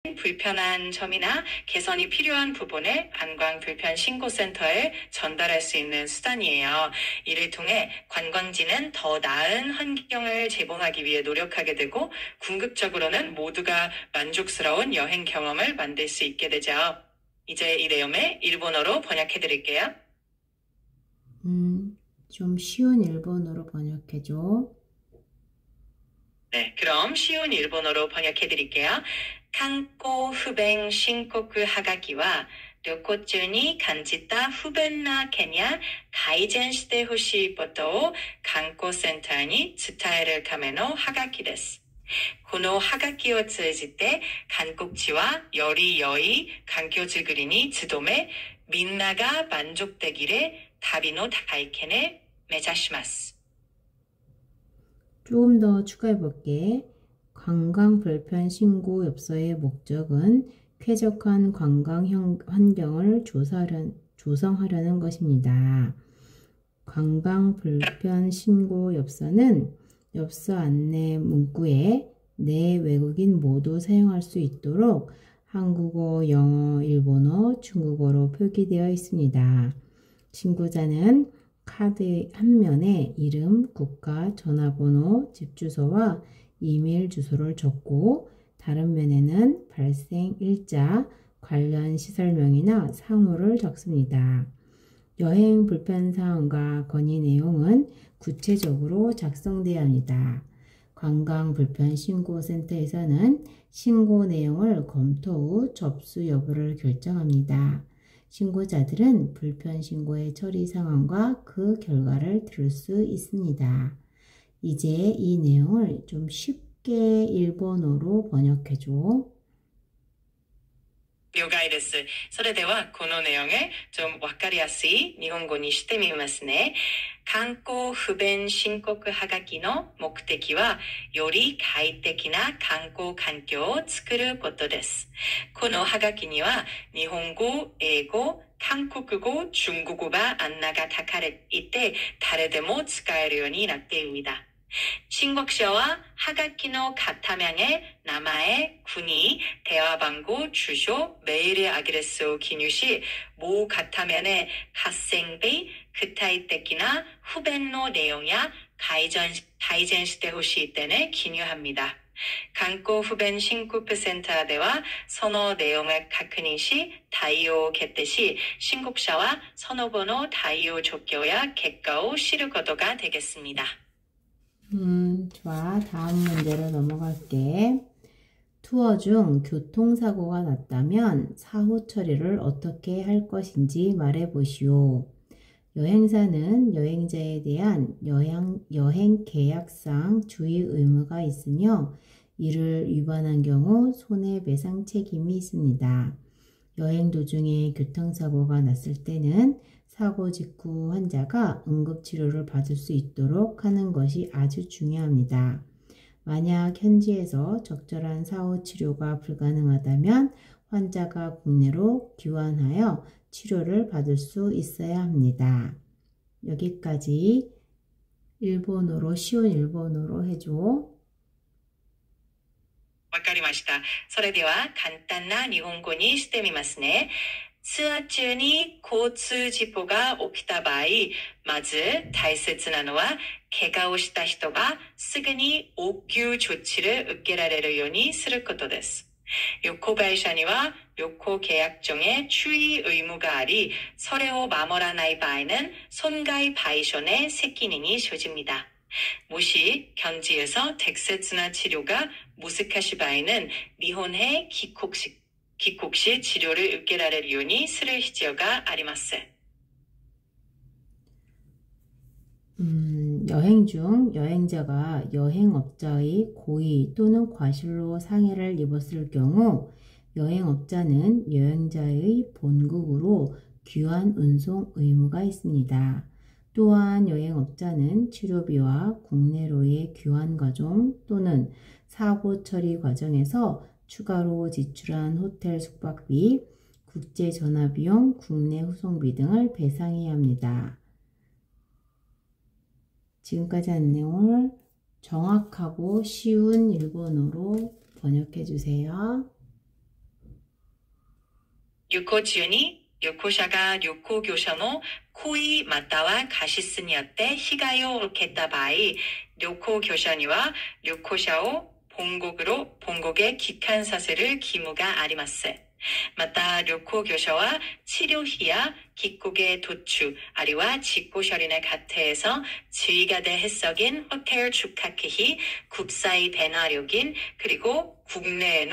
불편한 점이나 개선이 필요한 부분을 관광불편신고센터에 전달할 수 있는 수단이에요. 이를 통해 관광지는 더 나은 환경을 제공하기 위해 노력하게 되고 궁극적으로는 모두가 만족스러운 여행 경험을 만들 수 있게 되죠. 이제 이 내용을 일본어로 번역해 드릴게요. 좀 쉬운 일본어로 번역해줘. 네, 그럼 쉬운 일본어로 번역해 드릴게요.観光不便申告はがきは、旅行中に感じた不便な点や改善してほしいことを観光センターに伝えるためのはがきです。このはがきを通じて、観光地はより良い環境づくりに努め、みんなが満足できる旅の体験を目指します。 조금 더 추가해 볼게. 관광 불편 신고 엽서의 목적은 쾌적한 관광 환경을 조성하려는 것입니다. 관광 불편 신고 엽서는 엽서 안내 문구에 내 외국인 모두 사용할 수 있도록 한국어, 영어, 일본어, 중국어로 표기되어 있습니다. 신고자는 카드 한 면에 이름, 국가, 전화번호, 집 주소와 이메일 주소를 적고 다른 면에는 발생 일자, 관련 시설명이나 상호를 적습니다. 여행 불편 사항과 건의 내용은 구체적으로 작성되어야 합니다. 관광 불편 신고 센터에서는 신고 내용을 검토 후 접수 여부를 결정합니다. 신고자들은 불편 신고의 처리 상황과 그 결과를 들을 수 있습니다. 이제 이 내용을 좀 쉽게 일본어로 번역해줘. 了解です。それではこの内容をちょっとわかりやすい日本語にしてみますね。観光不便申告はがきの目的は、より快適な観光環境を作ることです。このはがきには、日本語、英語、韓国語、中国語が案内が書かれていて、誰でも使えるようになっているんだ。 신고서와 하가키의 가타명에 남아의 군이 대화번호, 주소, 메일의 아드레스 기뉴 시 모 가타면에 학생비, 그타이tek이나 후벤노 내용야 가이젠 시대 호시 때는 기뉴합니다. 관광 후벤 신고프 센터 대와 선호 내용을確認し 対応決定し 신고자와 선호번호 対応 조교야 결과를知ることが 되겠습니다. 좋아. 다음 문제로 넘어갈게. 투어 중 교통사고가 났다면 사후 처리를 어떻게 할 것인지 말해보시오. 여행사는 여행자에 대한 여행 계약상 주의 의무가 있으며 이를 위반한 경우 손해배상 책임이 있습니다. 여행 도중에 교통사고가 났을 때는 사고 직후 환자가 응급치료를 받을 수 있도록 하는 것이 아주 중요합니다. 만약 현지에서 적절한 사후 치료가 불가능하다면 환자가 국내로 귀환하여 치료를 받을 수 있어야 합니다. 여기까지 일본어로 쉬운 일본어로 해줘. わかりました。それでは簡単な日本語にしてみますね。ツアー中に交通事故が起きた場合、まず大切なのは、怪我をした人がすぐに応急処置を受けられるようにすることです。旅行会社には旅行契約中에 주의 의무가 아리, それを守らない場合는 손해배상의責任이 져집니다. 모시 현지에서適切な 치료가 무색하시 바에는 니혼해 기국시 치료를受けられるようにする必要があります. 여행 중 여행자가 여행업자의 고의 또는 과실로 상해를 입었을 경우 여행업자는 여행자의 본국으로 귀환 운송 의무가 있습니다. 또한 여행업자는 치료비와 국내로의 귀환 과정 또는 사고 처리 과정에서 추가로 지출한 호텔 숙박비, 국제 전화비용, 국내 후송비 등을 배상해야 합니다. 지금까지 한 내용을 정확하고 쉬운 일본어로 번역해 주세요. 旅行中に旅行者が旅行業者の故意または過失によって被害を受けた場合、旅行業者には旅行者を본국에帰還させる義務があります。また、旅行業者は治療費や帰国의 도출, 아리와 직구처리의 과태에서 지위가 대 해석인 호텔 숙박비, 국사의 배나료긴, 그리고 국내에의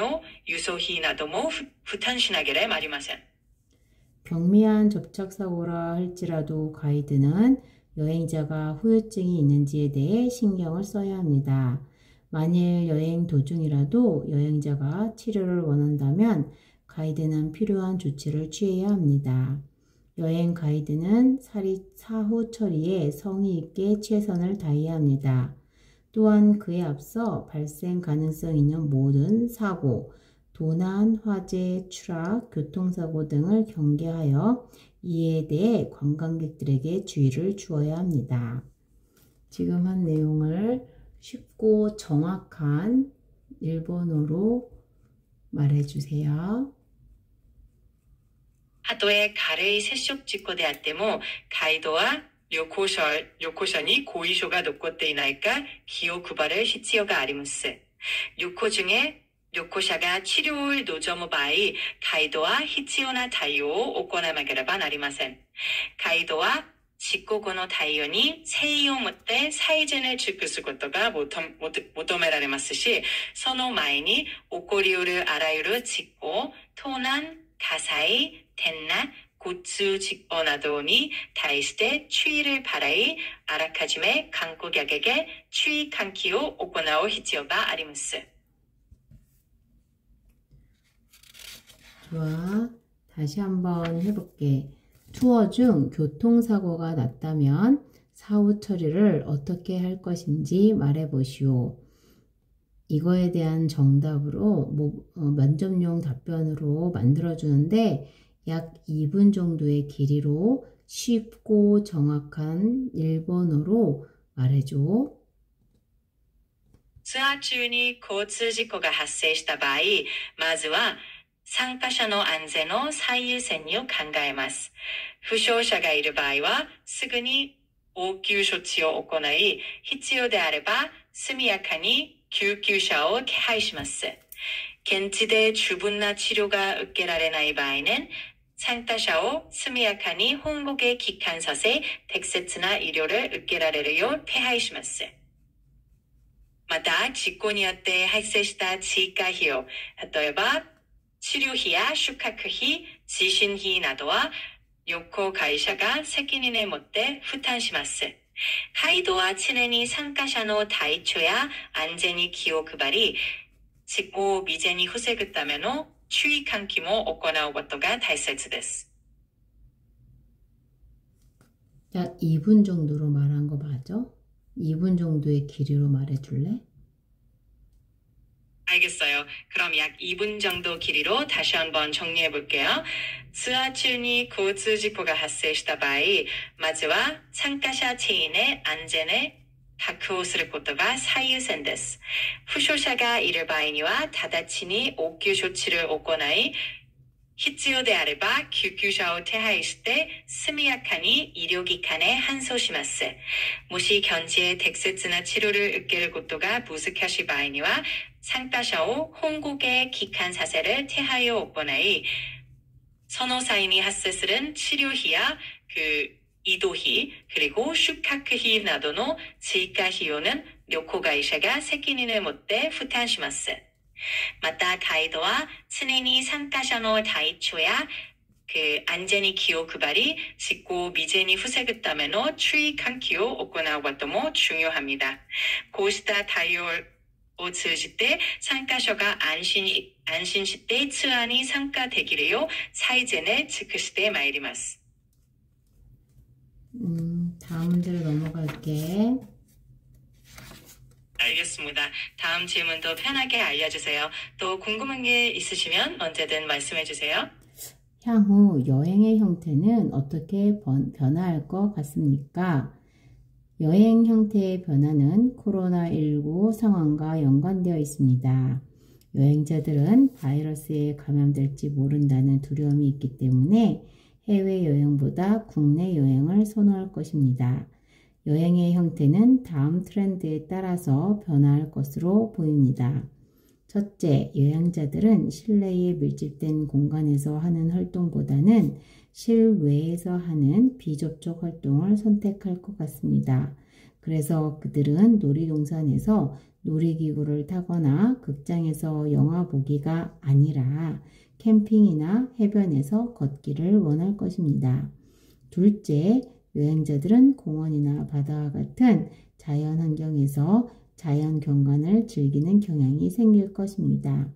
유소비 나도모 부탄신하기를 말이마센. 경미한 접촉사고라 할지라도 가이드는 여행자가 후유증이 있는지에 대해 신경을 써야 합니다. 만일 여행 도중이라도 여행자가 치료를 원한다면 가이드는 필요한 조치를 취해야 합니다. 여행 가이드는 사후 처리에 성의 있게 최선을 다해야 합니다. 또한 그에 앞서 발생 가능성 있는 모든 사고, 도난, 화재, 추락, 교통사고 등을 경계하여 이에 대해 관광객들에게 주의를 주어야 합니다. 지금 한 내용을 쉽고 정확한 일본어로 말해주세요. たとえ軽い接触事故であっても、ガイドは旅行者に後遺症が残っていないか気を配る必要があります。旅行중에旅行者が治療を望む場合、ガイドは必要な対応を行わなければなりません。ガイドは事故後の対応に誠意を持って最善を尽くすことが求められますし、その前に起こり得るあらゆる事故、盗難、火災、転落、交通事故などに対して注意を払い、あらかじめ観光客에게注意喚起を行う必要があります。좋아. 다시 한번 해볼게. 투어 중 교통사고가 났다면 사후 처리를 어떻게 할 것인지 말해보시오. 이거에 대한 정답으로 면접용 답변으로 만들어주는데 약 2분 정도의 길이로 쉽고 정확한 일본어로 말해줘. ツアー中に交通事故が発生した場合、まずは参加者の安全を最優先に考えます。負傷者がいる場合は、すぐに応急処置を行い、必要であれば速やかに救急車を手配します。現地で十分な治療が受けられない場合는参加者を速やかに本国へ帰還させ、適切な医療を受けられるよう手配します。また、事故によって発生した追加費用、例えば、治療費や宿泊費、地震費などは、旅行会社が責任を持って負担します。ガイドは常に参加者の体調や安全に気を配り、事故を未然に防ぐための注意喚起も行うことが大切です。약 2분 정도로 말한 거 맞아? 2분 정도의 길이로 말해줄래? 알겠어요. 그럼 약 2분 정도 길이로 다시 한번 정리해 볼게요.ツアー中に交通事故が発生した場合、まずは参加者全員の安全を確保することが最優先です。負傷者がいる場合には直ちに応急処置を行い、必要であれば救急車を手配して速やかに医療機関へ搬送します。もし現地へ適切な治療を受けることが難しい場合には、参加者を本国へ帰還させる手配を行い、その際に発生する治療費や移動費、그리고宿泊費などの追加費用는旅行会社が責任を持って負担します。また、ガイドは常に参加者の体調や安全に気を配り、事故を未然に防ぐための注意喚起を行うことも重要합니다。こうした対応を通じて参加者が安心してツアーに参加できるよう最善を尽くしてまいります。다음 문제로 넘어갈게. 알겠습니다. 다음 질문도 편하게 알려주세요. 또 궁금한 게 있으시면 언제든 말씀해주세요. 향후 여행의 형태는 어떻게 변화할 것 같습니까? 여행 형태의 변화는 코로나19 상황과 연관되어 있습니다. 여행자들은 바이러스에 감염될지 모른다는 두려움이 있기 때문에 해외여행보다 국내 여행을 선호할 것입니다. 여행의 형태는 다음 트렌드에 따라서 변화할 것으로 보입니다. 첫째, 여행자들은 실내에 밀집된 공간에서 하는 활동보다는 실외에서 하는 비접촉 활동을 선택할 것 같습니다. 그래서 그들은 놀이동산에서 놀이기구를 타거나 극장에서 영화 보기가 아니라 캠핑이나 해변에서 걷기를 원할 것입니다. 둘째, 여행자들은 공원이나 바다와 같은 자연 환경에서 자연 경관을 즐기는 경향이 생길 것입니다.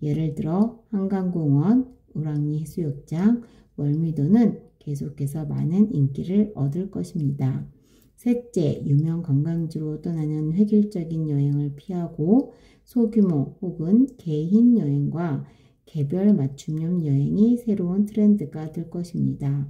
예를 들어 한강공원, 우랑리 해수욕장, 월미도는 계속해서 많은 인기를 얻을 것입니다. 셋째, 유명 관광지로 떠나는 획일적인 여행을 피하고 소규모 혹은 개인 여행과 개별 맞춤형 여행이 새로운 트렌드가 될 것입니다.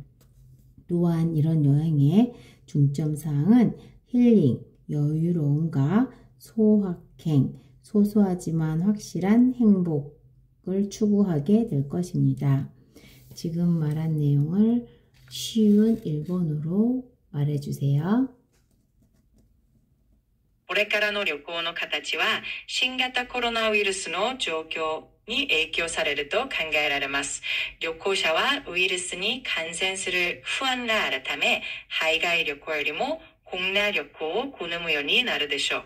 또한 이런 여행의 중점사항은 힐링, 여유로움과 소확행, 소소하지만 확실한 행복을 추구하게 될 것입니다. 지금 말한 내용을 쉬운 일본어로 말해주세요. これからの旅行の形は新型コロナウイルスの状況に影響されると考えられます。旅行者はウイルスに感染する不安があるため、海外旅行よりも国内旅行を好むようになるでしょう。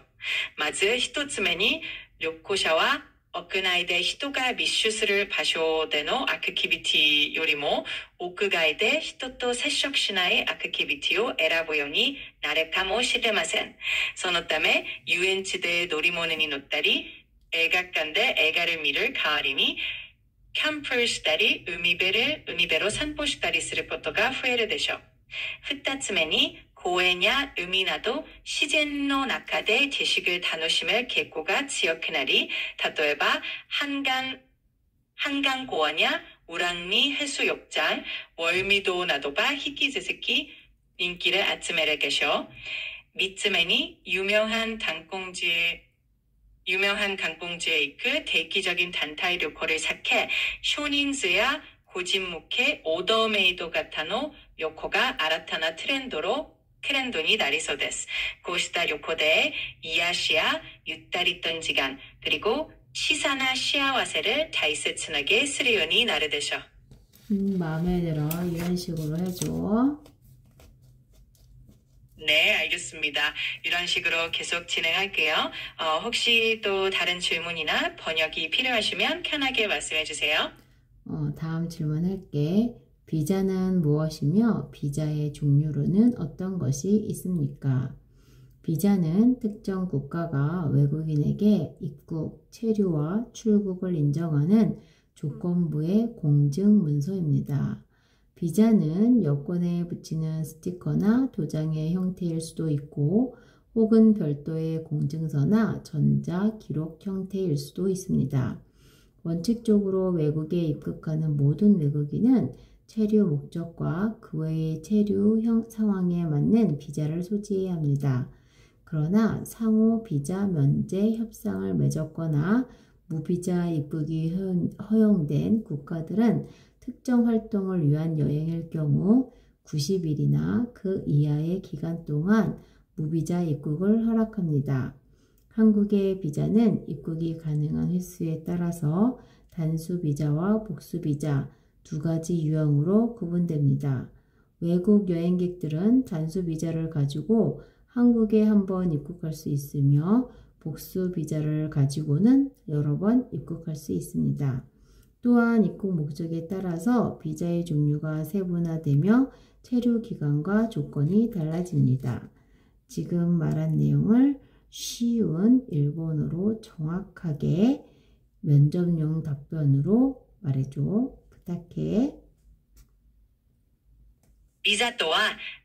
まず一つ目に、旅行者は屋内で人が密集する場所でのアクティビティよりも、屋外で人と接触しないアクティビティを選ぶようになるかもしれません。そのため、遊園地で乗り物に乗ったり、映画館で映画を見る代わりに、キャンプしたり、海辺を散歩したりすることが増えるでしょう。二つ目に、公園や海など自然の中で景色を楽しむ傾向が強くなり、例えば한강공원や우랑리 해수욕장, 월미도などが引き続き人気を集めるでしょう。三つ目に유명한観光지에行く定期적인 단타의旅行를避け、少人数や고진묵의 오더메이드型の旅行が新たなトレンドになりそうです。こうした旅行で癒しやゆったりと時間、그리고 시사나 시아와세를大切하게するようになるでしょう。 마음에 들어. 이런 식으로 해줘. 네, 알겠습니다. 이런 식으로 계속 진행할게요. 혹시 또 다른 질문이나 번역이 필요하시면 편하게 말씀해 주세요. 다음 질문할게. 비자는 무엇이며 비자의 종류로는 어떤 것이 있습니까? 비자는 특정 국가가 외국인에게 입국, 체류와 출국을 인정하는 조건부의 공증 문서입니다. 비자는 여권에 붙이는 스티커나 도장의 형태일 수도 있고 혹은 별도의 공증서나 전자 기록 형태일 수도 있습니다. 원칙적으로 외국에 입국하는 모든 외국인은 체류 목적과 그 외의 체류 상황에 맞는 비자를 소지해야 합니다. 그러나 상호 비자 면제 협상을 맺었거나 무비자 입국이 허용된 국가들은 특정 활동을 위한 여행일 경우 90일이나 그 이하의 기간 동안 무비자 입국을 허락합니다. 한국의 비자는 입국이 가능한 횟수에 따라서 단수 비자와 복수 비자 두 가지 유형으로 구분됩니다. 외국 여행객들은 단수 비자를 가지고 한국에 한 번 입국할 수 있으며 복수 비자를 가지고는 여러 번 입국할 수 있습니다. 또한 입국 목적에 따라서 비자의 종류가 세분화되며 체류 기간과 조건이 달라집니다. 지금 말한 내용을 쉬운 일본어로 정확하게 면접용 답변으로 말해줘. 부탁해. ビザとは、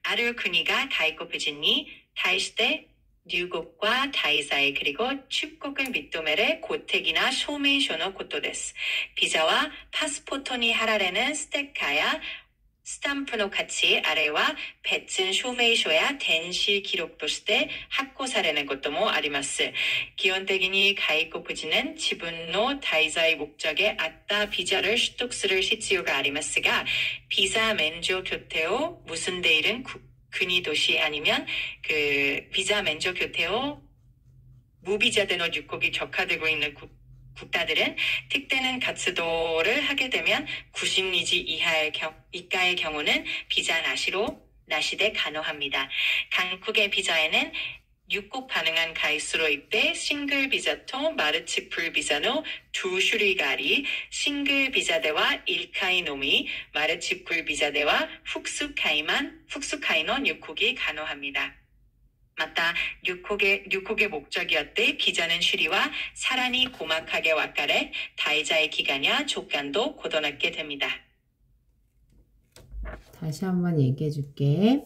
ある国が外国人に対して入国과滞在그리고 출국을認める公的な証明書のことです。ビザはパスポートに貼られるステッカーやスタンプの価値あるいは別証明書や電子記録として発行されることもあります。基本的に外国人은 지분의滞在목적에 맞다 비자를取得する必要がありますが、 비자免除교태로 무슨 데일은 국이 도시 아니면 그 비자免除교태로 무비자 대 입국이 적화되고 있는 국가들은 특대는活動를 하게 되면 90리지 이하의 경우는 비자 나시대 가능합니다. 강국의 비자에는 입국 가능한 가입수로 있대 싱글 비자 또 마르치플 비자노 두種類があり, 싱글 비자대와 일카이 노미, 마르치플 비자대와複数回の 입국이 가능합니다. 맞다. 입국의 목적이었대 비자는 쉬리와 사람이 고막하게 왁가래 다이자의 기간이야 조건도 고도났게 됩니다. 다시 한번 얘기해 줄게.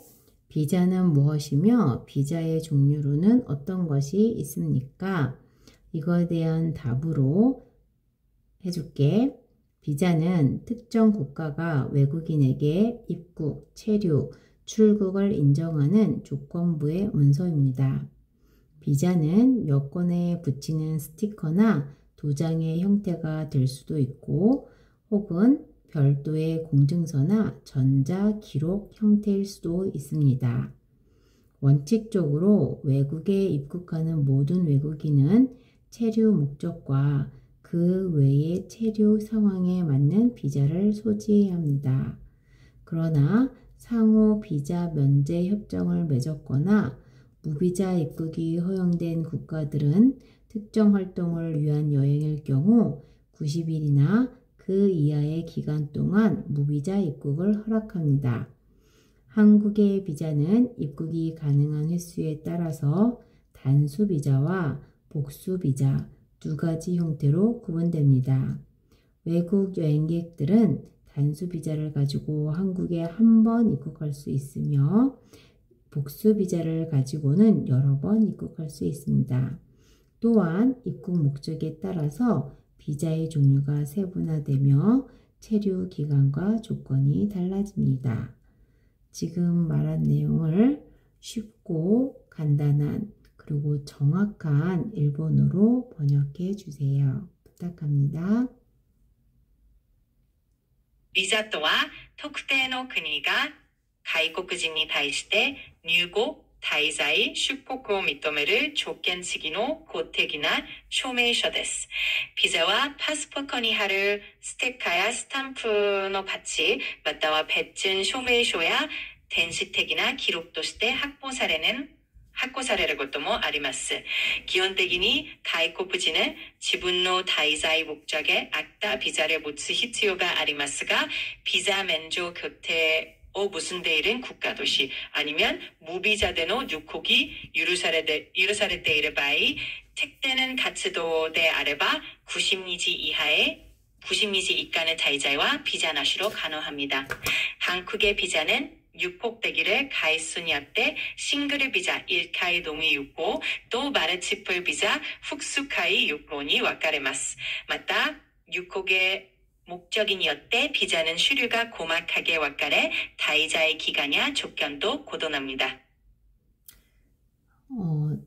비자는 무엇이며 비자의 종류로는 어떤 것이 있습니까? 이거에 대한 답으로 해줄게. 비자는 특정 국가가 외국인에게 입국, 체류, 출국을 인정하는 조건부의 문서입니다. 비자는 여권에 붙이는 스티커나 도장의 형태가 될 수도 있고 혹은 별도의 공증서나 전자기록 형태일 수도 있습니다. 원칙적으로 외국에 입국하는 모든 외국인은 체류 목적과 그 외의 체류 상황에 맞는 비자를 소지해야 합니다. 그러나 상호 비자 면제 협정을 맺었거나 무비자 입국이 허용된 국가들은 특정 활동을 위한 여행일 경우 90일이나 그 이하의 기간 동안 무비자 입국을 허락합니다. 한국의 비자는 입국이 가능한 횟수에 따라서 단수 비자와 복수 비자 두 가지 형태로 구분됩니다. 외국 여행객들은 단수 비자를 가지고 한국에 한 번 입국할 수 있으며 복수 비자를 가지고는 여러 번 입국할 수 있습니다. 또한 입국 목적에 따라서 비자의 종류가 세분화되며 체류 기간과 조건이 달라집니다. 지금 말한 내용을 쉽고 간단한 그리고 정확한 일본어로 번역해 주세요. 부탁합니다. ビザとは特定の国が外国人に対して入国、滞在、出国を認める条件付きの公的な証明書です。ビザはパスポートに貼るステッカーやスタンプのパッチ、または別証明書や電子的な記録として発行されることもあります。基本的に外国人은 지분의滞在목적에 맞다 비자를 묻을 필요가 ありますが, 비자免除 교태 무슨 데일은 국가 도시 아니면 무비자 대 입국이許されている場合, 특대는活動であれば 90日이하의滞在와 비자 나시로 가능합니다. 한국의 비자는 입국되기를 가입순위 때 싱글 비자 1回のみ有効とマルチプルビザ複数回有効に分かれます。また、입국의 목적이によって비자는種類が 고막하게 分かれ、滞在 기간이야 조건도 고도납니다.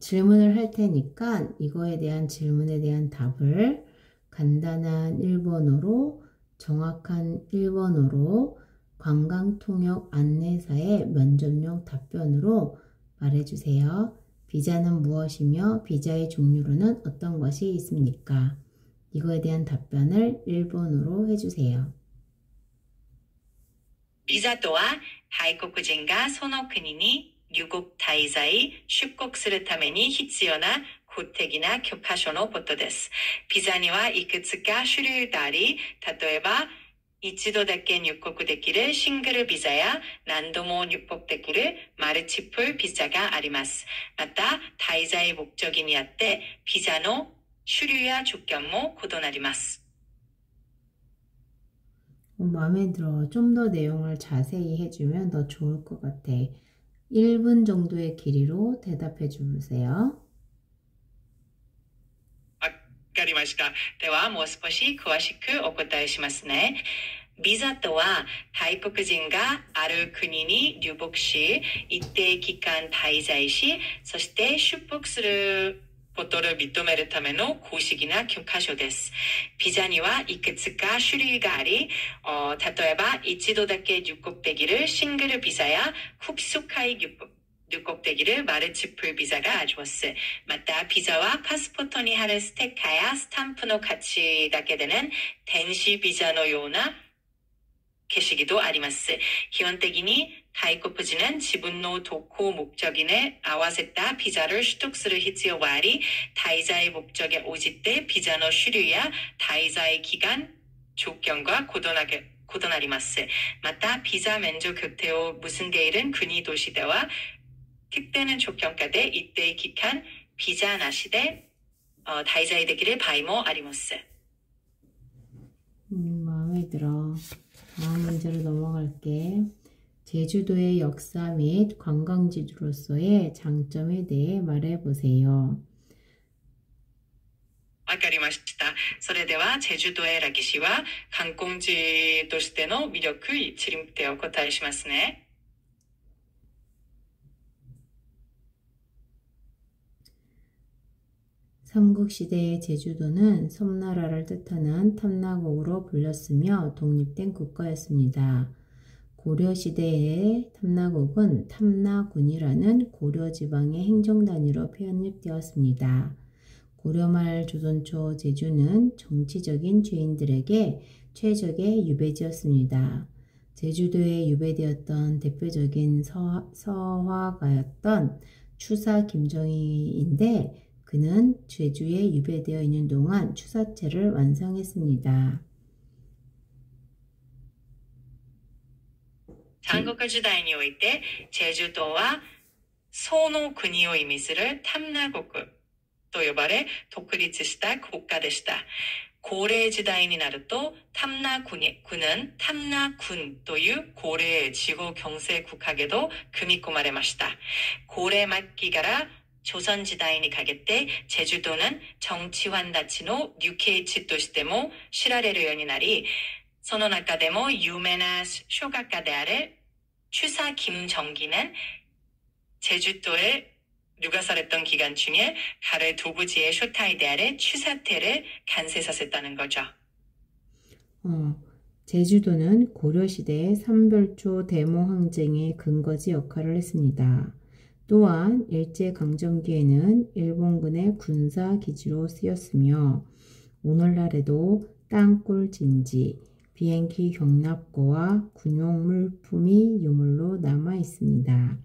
질문을 할 테니까 이거에 대한 질문에 대한 답을 간단한 일본어로, 정확한 일본어로 관광통역 안내사의 면접용 답변으로 말해주세요. 비자는 무엇이며 비자의 종류로는 어떤 것이 있습니까? 이거에 대한 답변을 일본어로 해주세요. ビザとは外国人がその国に入国滞在、出国するために必要な公的な許可書のことです。ビザにはいくつか種類があり、例えば一度だけ入国できるシングルビザや何度も入国できるマルチプルビザがあります。また、滞在目的によってビザの種類や条件も異なります。 마음에 들어. 좀 더 내용을 자세히 해주면 더 좋을 것 같아. 1분 정도의 길이로 대답해 주세요. わかりました。では、もう少し詳しくお答えしますね。ビザとは外国人がある国に入国し、一定期間滞在し、そして出国することを認めるための公式な許可書です。ビザにはいくつか種類があり、例えば一度だけ入国できるシングルビザや複数回入国できるマルチプルビザがあります。また、ビザはパスポートに貼るステッカーやスタンプの価値だけでね、電子ビザのような形式とあります。基本的に外国人은自分の渡航目的に合わせたビザ를取得する必要があり、滞在目的に応じてビザの種類や滞在期間、条件が異なります。また、ビザ免除決定を結んでいる国同士では、특대는 조건까지 이때 기간 비자なしで 滞在できる 場合もあります. 마음에 들어. 다음 문제로 넘어갈게. 제주도의 역사 및 관광지로서의 장점에 대해 말해보세요. わかりました。それでは、チェジュ島の歴史は観光地としての魅力についてお答えしますね。 삼국시대의 제주도는 섬나라를 뜻하는 탐나국으로 불렸으며 독립된 국가였습니다. 고려시대의 탐나국은 탐나군이라는 고려지방의 행정단위로 편입되었습니다. 고려말 조선초 제주는 정치적인 죄인들에게 최적의 유배지였습니다. 제주도에 유배되었던 대표적인 서화가였던 추사 김정희인데 그는 제주에 유배되어 있는 동안 추사체를 완성했습니다. 삼국시대에 において 제주도와 소의国を意味する 탐나국と呼ばれ独立した国家でした。高麗時代になると 탐나군은 탐나군という高麗地方行政区画에도組み込まれました。高麗末期から조선時代にかけて 제주도는 정치환다치의 뉴케이치としても知られるようになり、その中でも有名な書画家である 추사 김정기는 제주도에 누가살았던 기간 중에 가를 도부지의 쇼타이 데ある 추사태를 간세사했다는 거죠. 제주도는 고려시대의 삼별초 대모항쟁의 근거지 역할을 했습니다. 또한 일제강점기에는 일본군의 군사기지로 쓰였으며 오늘날에도 땅굴 진지, 비행기 경납고와 군용 물품이 유물로 남아 있습니다.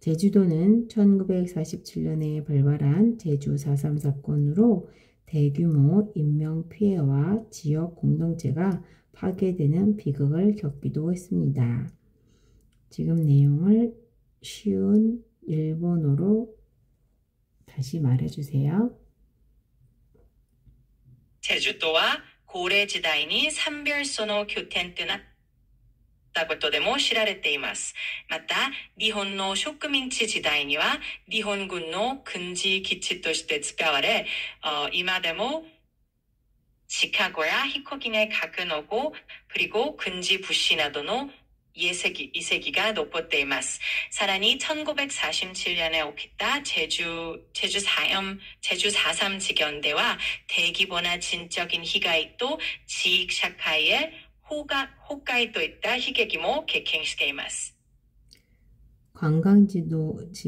제주도는 1947년에 발발한 제주 4.3 사건으로 대규모 인명피해와 지역 공동체가 파괴되는 비극을 겪기도 했습니다. 지금 내용을 쉬운 일본어로 다시 말해주세요. 제주도와 고래時代に 삼별소の拠点となったことでも知られています。また、日本の植民地時代には日本軍の軍事基地として使われ、今でも시카고야 히코기네 가근오고 그리고 군지 부시などの 이세기가 높았대ます. 사란이 1947년에 오겠다 제주 4.3 지견대와 대規模な 진적인 희가이도 지역社会에 호가이도 있다 희객이모 개행시게ます. 관광지로서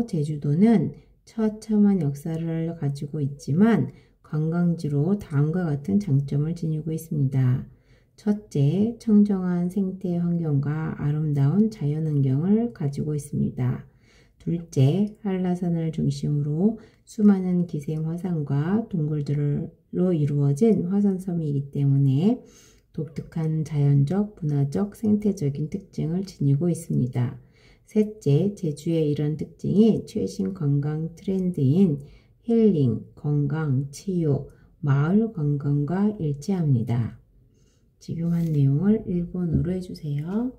제주도는 처참한 역사를 가지고 있지만 관광지로 다음과 같은 장점을 지니고 있습니다. 첫째, 청정한 생태 환경과 아름다운 자연환경을 가지고 있습니다. 둘째, 한라산을 중심으로 수많은 기생 화산과 동굴들로 이루어진 화산섬이기 때문에 독특한 자연적, 문화적, 생태적인 특징을 지니고 있습니다. 셋째, 제주의 이런 특징이 최신 관광 트렌드인 힐링, 건강, 치유, 마을 관광과 일치합니다. 지금 한 내용을 일본어로 해주세요.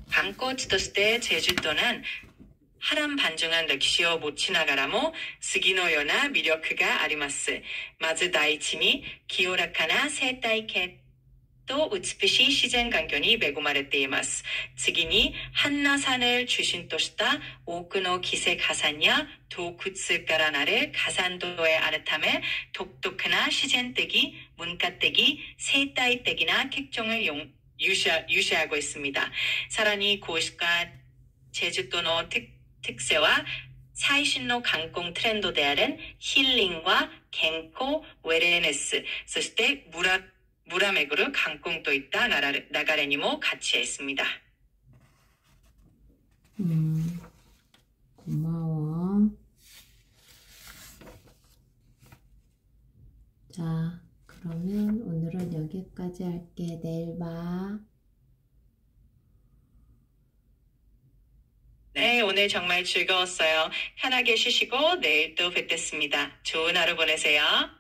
観光地として 제주도는 波乱万丈な歴史を持ちながらも、次のような魅力があります。まず第一に、清らかな生態系と美しい自然環境に恵まれています。次に、한라산을中心とした多くの奇跡火山や洞窟からなる火山島へあるため、独特な自然的、文化的、生態的な특징을 유지하고 있습니다. さらに、こうした제주도의 특색は最新の観光トレンドである힐링과健康、웰네스、そして村巡る観光といった流れにも같이 있습니다. 고마워. 자, 그러면 오늘은 여기까지 할게. 내일 봐. 네, 오늘 정말 즐거웠어요. 편하게 쉬시고 내일 또 뵙겠습니다. 좋은 하루 보내세요.